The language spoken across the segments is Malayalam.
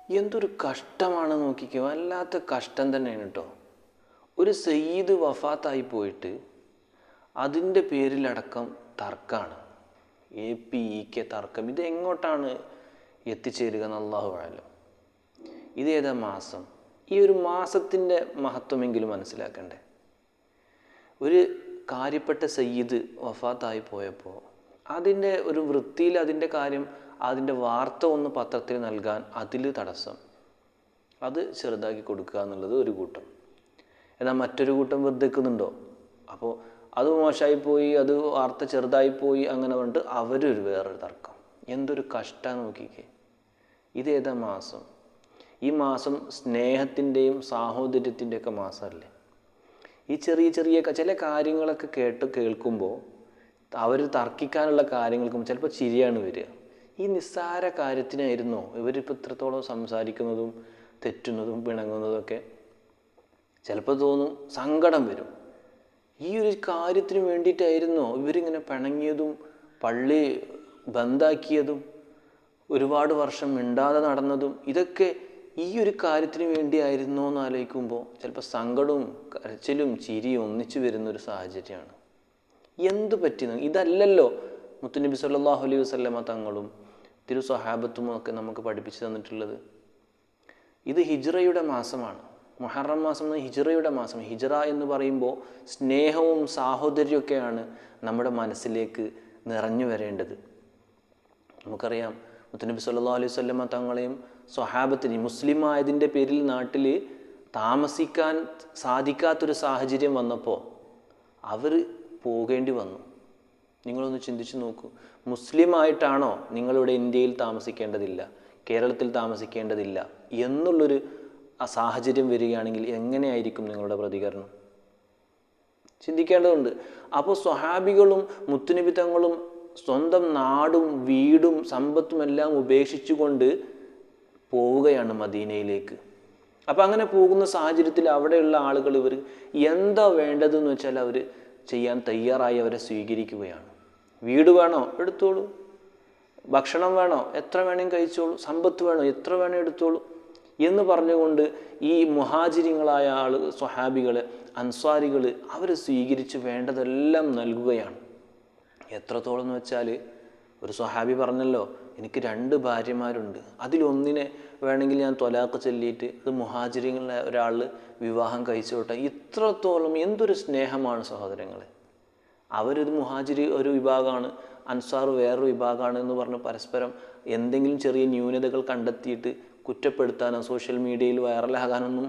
എന്തൊരു കഷ്ടമാണ് നോക്കിക്കോ, വല്ലാത്ത കഷ്ടം തന്നെയാണ് കേട്ടോ. ഒരു സയ്യിദ് വഫാത്തായി പോയിട്ട് അതിൻ്റെ പേരിലടക്കം തർക്കമാണ്, APEK തർക്കം. ഇത് എങ്ങോട്ടാണ് എത്തിച്ചേരുക എന്ന് അല്ലാഹു അഅലം. ഇതേതാ മാസം? ഈ ഒരു മാസത്തിൻ്റെ മഹത്വമെങ്കിലും മനസ്സിലാക്കണ്ടേ. ഒരു കാര്യപ്പെട്ട സയ്യിദ് വഫാത്തായി പോയപ്പോൾ അതിൻ്റെ ഒരു വൃത്തിയിൽ അതിൻ്റെ കാര്യം, അതിൻ്റെ വാർത്ത ഒന്ന് പത്രത്തിൽ നൽകാൻ അതിൽ തടസ്സം, അത് ചെറുതാക്കി കൊടുക്കുക എന്നുള്ളത് ഒരു കൂട്ടം. എന്നാൽ മറ്റൊരു കൂട്ടം വെറുതെ നിൽക്കുന്നുണ്ടോ? അപ്പോൾ അത് മോശമായിപ്പോയി, അത് വാർത്ത ചെറുതായിപ്പോയി, അങ്ങനെ പറഞ്ഞിട്ട് അവരൊരു വേറൊരു തർക്കം. എന്തൊരു കഷ്ടം നോക്കിക്കേ. ഇതേതാ മാസം? ഈ മാസം സ്നേഹത്തിൻ്റെയും സാഹോദര്യത്തിൻ്റെയൊക്കെ മാസമല്ലേ. ഈ ചെറിയ ചെറിയ ചില കാര്യങ്ങളൊക്കെ കേൾക്കുമ്പോൾ അവർ തർക്കിക്കാനുള്ള കാര്യങ്ങൾക്കും ചിലപ്പോൾ ചിരിയാണ് വരിക. ഈ നിസ്സാര കാര്യത്തിനായിരുന്നോ ഇവരിപ്പോൾ ഇത്രത്തോളം സംസാരിക്കുന്നതും തെറ്റുന്നതും പിണങ്ങുന്നതൊക്കെ? ചിലപ്പോൾ തോന്നും, സങ്കടം വരും. ഈ ഒരു കാര്യത്തിന് വേണ്ടിയിട്ടായിരുന്നോ ഇവരിങ്ങനെ പിണങ്ങിയതും പള്ളി ബന്ധാക്കിയതും ഒരുപാട് വർഷം മിണ്ടാതെ നടന്നതും? ഇതൊക്കെ ഈ ഒരു കാര്യത്തിന് വേണ്ടിയായിരുന്നോ എന്ന് ആലോചിക്കുമ്പോൾ ചിലപ്പോൾ സങ്കടവും കരച്ചിലും ചിരിയും ഒന്നിച്ചു വരുന്നൊരു സാഹചര്യമാണ്. എന്തു പറ്റി? ഇതല്ലല്ലോ മുത്തുനബി സല്ലല്ലാഹു അലൈഹി വസല്ലമ തങ്ങളും തിരു സ്വഹാബത്തും ഒക്കെ നമുക്ക് പഠിപ്പിച്ചു തന്നിട്ടുള്ളത്. ഇത് ഹിജ്റയുടെ മാസമാണ്. മുഹറം മാസം ഹിജ്റയുടെ മാസം. ഹിജ്റ എന്ന് പറയുമ്പോൾ സ്നേഹവും സാഹോദര്യമൊക്കെയാണ് നമ്മുടെ മനസ്സിലേക്ക് നിറഞ്ഞു വരേണ്ടത്. നമുക്കറിയാം, മുത്തുനബി സല്ലല്ലാഹു അലൈഹി വസല്ലമ തങ്ങളെയും സ്വഹാബത്തിനെയും മുസ്ലിം ആയതിൻ്റെ പേരിൽ നാട്ടിൽ താമസിക്കാൻ സാധിക്കാത്തൊരു സാഹചര്യം വന്നപ്പോൾ അവർ പോകേണ്ടി വന്നു. നിങ്ങളൊന്ന് ചിന്തിച്ച് നോക്കൂ. മുസ്ലിം ആയിട്ടാണോ നിങ്ങളിവിടെ ഇന്ത്യയിൽ താമസിക്കേണ്ടതില്ല, കേരളത്തിൽ താമസിക്കേണ്ടതില്ല എന്നുള്ളൊരു സാഹചര്യം വരികയാണെങ്കിൽ എങ്ങനെയായിരിക്കും നിങ്ങളുടെ പ്രതികരണം? ചിന്തിക്കേണ്ടതുണ്ട്. അപ്പോൾ സ്വഹാബികളും മുത്തുനബി തങ്ങളും സ്വന്തം നാടും വീടും സമ്പത്തും എല്ലാം ഉപേക്ഷിച്ചുകൊണ്ട് പോവുകയാണ് മദീനയിലേക്ക്. അപ്പം അങ്ങനെ പോകുന്ന സാഹചര്യത്തിൽ അവിടെയുള്ള ആളുകൾ ഇവർ എന്താ വേണ്ടതെന്ന് വെച്ചാൽ അവർ ചെയ്യാൻ തയ്യാറായി അവരെ സ്വീകരിക്കുകയാണ്. വീട് വേണോ? എടുത്തോളൂ. ഭക്ഷണം വേണോ? എത്ര വേണമെങ്കിൽ കഴിച്ചോളൂ. സമ്പത്ത് വേണോ? എത്ര വേണോ എടുത്തോളൂ എന്ന് പറഞ്ഞുകൊണ്ട് ഈ മുഹാജിരിങ്ങളായ സ്വഹാബികൾ, അൻസ്വാരികൾ അവർ സ്വീകരിച്ച് വേണ്ടതെല്ലാം നൽകുകയാണ്. എത്രത്തോളം എന്ന് വെച്ചാൽ ഒരു സ്വഹാബി പറഞ്ഞല്ലോ, എനിക്ക് 2 ഭാര്യമാരുണ്ട്, അതിലൊന്നിനെ വേണമെങ്കിൽ ഞാൻ ത്വലാഖ് ചൊല്ലിയിട്ട് അത് മുഹാജിരിങ്ങളെ ഒരാൾ വിവാഹം കഴിച്ചോട്ടെ. ഇത്രത്തോളം എന്തൊരു സ്നേഹമാണ് സഹോദരങ്ങളെ. അവരൊരു മുഹാജിരി ഒരു വിഭാഗമാണ്, അൻസാർ വേറൊരു വിഭാഗമാണ് എന്ന് പറഞ്ഞ് പരസ്പരം എന്തെങ്കിലും ചെറിയ ന്യൂനതകൾ കണ്ടെത്തിയിട്ട് കുറ്റപ്പെടുത്താനോ സോഷ്യൽ മീഡിയയിൽ വൈറലാകാനൊന്നും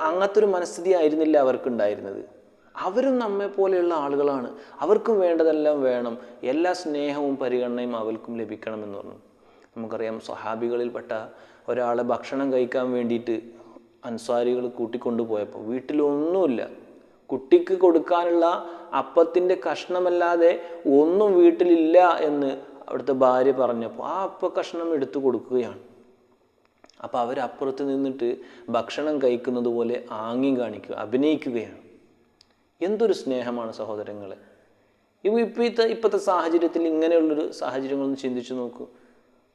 അങ്ങനത്തെ ഒരു മനസ്ഥിതി ആയിരുന്നില്ല അവർക്കുണ്ടായിരുന്നത്. അവരും നമ്മെ പോലെയുള്ള ആളുകളാണ്, അവർക്കും വേണ്ടതെല്ലാം വേണം, എല്ലാ സ്നേഹവും പരിഗണനയും അവർക്കും ലഭിക്കണമെന്ന് പറഞ്ഞു. നമുക്കറിയാം, സ്വഹാബികളിൽപ്പെട്ട ഒരാളെ ഭക്ഷണം കഴിക്കാൻ വേണ്ടിയിട്ട് അൻസ്വാരികൾ കൂട്ടിക്കൊണ്ടുപോയപ്പോൾ വീട്ടിലൊന്നുമില്ല. കുട്ടിക്ക് കൊടുക്കാനുള്ള അപ്പത്തിൻ്റെ കഷ്ണമല്ലാതെ ഒന്നും വീട്ടിലില്ല എന്ന് അവിടുത്തെ ഭാര്യ പറഞ്ഞപ്പോൾ ആ കഷ്ണം എടുത്തു കൊടുക്കുകയാണ്. അപ്പോൾ അവരപ്പുറത്ത് നിന്നിട്ട് ഭക്ഷണം കഴിക്കുന്നത് പോലെ ആംഗ്യം കാണിക്കുക, അഭിനയിക്കുകയാണ്. എന്തൊരു സ്നേഹമാണ് സഹോദരങ്ങളെ. ഇപ്പോഴത്തെ സാഹചര്യത്തിൽ ഇങ്ങനെയുള്ളൊരു സാഹചര്യങ്ങളൊന്ന് ചിന്തിച്ചു നോക്കൂ.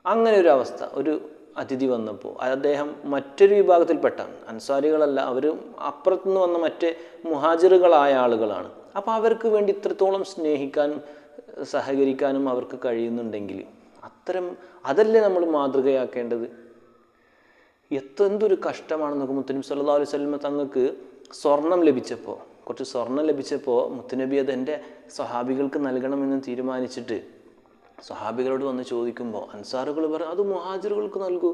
അങ്ങനെ ഒരു അവസ്ഥ, ഒരു അതിഥി വന്നപ്പോൾ അദ്ദേഹം മറ്റൊരു വിഭാഗത്തിൽപ്പെട്ട അൻസാരികളല്ല, അവർ അപ്പുറത്തുനിന്ന് വന്ന മറ്റേ മുഹാജിറുകളായ ആളുകളാണ്. അപ്പോൾ അവർക്ക് വേണ്ടി ഇത്രത്തോളം സ്നേഹിക്കാനും സഹകരിക്കാനും അവർക്ക് കഴിയുന്നുണ്ടെങ്കിൽ അതല്ലേ നമ്മൾ മാതൃകയാക്കേണ്ടത്. എന്തൊരു കഷ്ടമാണെന്നൊക്കെ. മുത്തുനബി സല്ലല്ലാഹു അലൈഹി വസല്ലം തങ്ങൾക്ക് കുറച്ച് സ്വർണം ലഭിച്ചപ്പോൾ മുത്തുനബി അത് എൻ്റെ സ്വഹാബികൾക്ക് നൽകണമെന്ന് തീരുമാനിച്ചിട്ട് സ്വഹാബികളോട് വന്ന് ചോദിക്കുമ്പോൾ അൻസാറുകൾ പറയും, അത് മുഹാജിറുകൾക്ക് നൽകൂ,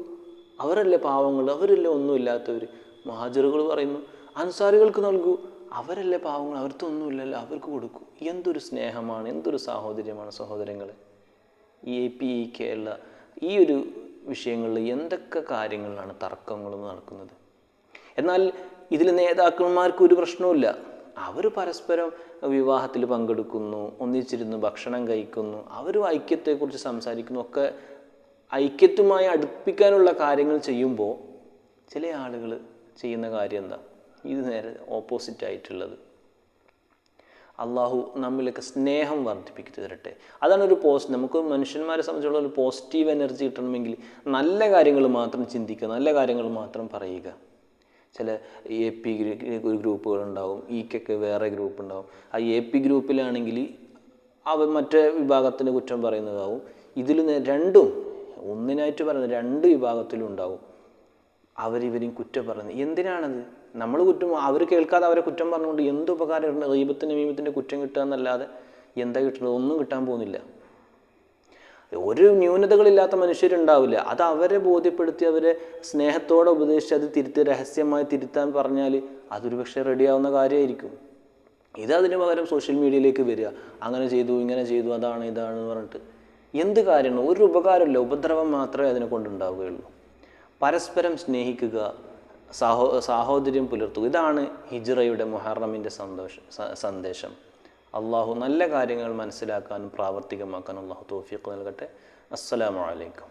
അവരല്ലേ പാവങ്ങൾ, അവരല്ലേ ഒന്നുമില്ലാത്തവർ. മുഹാജിറുകൾ പറയുന്നു, അൻസാരികൾക്ക് നൽകൂ, അവരല്ലേ പാവങ്ങൾ, അവർക്കൊന്നുമില്ലല്ലോ, അവർക്ക് കൊടുക്കൂ. എന്തൊരു സ്നേഹമാണ്, എന്തൊരു സാഹോദര്യമാണ് സഹോദരങ്ങളെ. ഈ APEK ഉള്ള ഈ ഒരു വിഷയങ്ങളിൽ എന്തൊക്കെ കാര്യങ്ങളിലാണ് തർക്കങ്ങളും നടക്കുന്നത്. എന്നാൽ ഇതിൽ നേതാക്കന്മാർക്ക് ഒരു പ്രശ്നവുമില്ല. അവർ പരസ്പരം വിവാഹത്തിൽ പങ്കെടുക്കുന്നു, ഒന്നിച്ചിരുന്ന് ഭക്ഷണം കഴിക്കുന്നു, അവർ ഐക്യത്തെക്കുറിച്ച് സംസാരിക്കുന്നു, ഒക്കെ ഐക്യത്തുമായി അടുപ്പിക്കാനുള്ള കാര്യങ്ങൾ ചെയ്യുമ്പോൾ ചില ആളുകൾ ചെയ്യുന്ന കാര്യം എന്താ? ഇത് നേരെ ഓപ്പോസിറ്റ് ആയിട്ടുള്ളത്. അള്ളാഹു നമ്മിലൊക്കെ സ്നേഹം വർദ്ധിപ്പിച്ചു തരട്ടെ. അതാണ് ഒരു നമുക്ക് മനുഷ്യന്മാരെ സംബന്ധിച്ചുള്ള ഒരു പോസിറ്റീവ് എനർജി കിട്ടണമെങ്കിൽ നല്ല കാര്യങ്ങൾ മാത്രം ചിന്തിക്കുക, നല്ല കാര്യങ്ങൾ മാത്രം പറയുക. ചില AP ഗ്രൂപ്പുകളുണ്ടാവും, ഈക്കൊക്കെ വേറെ ഗ്രൂപ്പ് ഉണ്ടാവും. ആ AP ഗ്രൂപ്പിലാണെങ്കിൽ മറ്റേ വിഭാഗത്തിന് കുറ്റം പറയുന്നതാവും. ഇതിൽ രണ്ടും ഒന്നിനായിട്ട് പറയുന്നത് 2 വിഭാഗത്തിലും ഉണ്ടാവും. അവരിവരെയും കുറ്റം പറയുന്നത് എന്തിനാണത്? നമ്മൾ കുറ്റം അവർ കേൾക്കാതെ അവരെ കുറ്റം പറഞ്ഞുകൊണ്ട് എന്ത് ഉപകാരം? ഗീബത്തിന് മീമത്തിൻ്റെ കുറ്റം കിട്ടുക എന്നല്ലാതെ എന്താ കിട്ടുന്നത്? ഒന്നും കിട്ടാൻ പോകുന്നില്ല. ഒരു ന്യൂനതകളില്ലാത്ത മനുഷ്യരുണ്ടാവില്ല. അത് അവരെ ബോധ്യപ്പെടുത്തി അവരെ സ്നേഹത്തോടെ ഉപദേശിച്ച് അത് രഹസ്യമായി തിരുത്താൻ പറഞ്ഞാൽ അതൊരു പക്ഷേ റെഡിയാവുന്ന കാര്യമായിരിക്കും. അതിന് പകരം സോഷ്യൽ മീഡിയയിലേക്ക് വരിക, അങ്ങനെ ചെയ്തു ഇങ്ങനെ ചെയ്തു അതാണ് ഇതാണെന്ന് പറഞ്ഞിട്ട് എന്ത് കാര്യമാണ്? ഒരു ഉപകാരമില്ല, ഉപദ്രവം മാത്രമേ അതിനെ കൊണ്ടുണ്ടാവുകയുള്ളൂ. പരസ്പരം സ്നേഹിക്കുക, സാഹോദര്യം പുലർത്തുക. ഇതാണ് ഹിജ്റയുടെ മുഹറമിൻ്റെ സന്ദേശം. അള്ളാഹു നല്ല കാര്യങ്ങൾ മനസ്സിലാക്കാനും പ്രാവർത്തികമാക്കാനും അള്ളാഹു തൗഫീഖ് നൽകട്ടെ. അസ്സലാമു അലൈക്കും.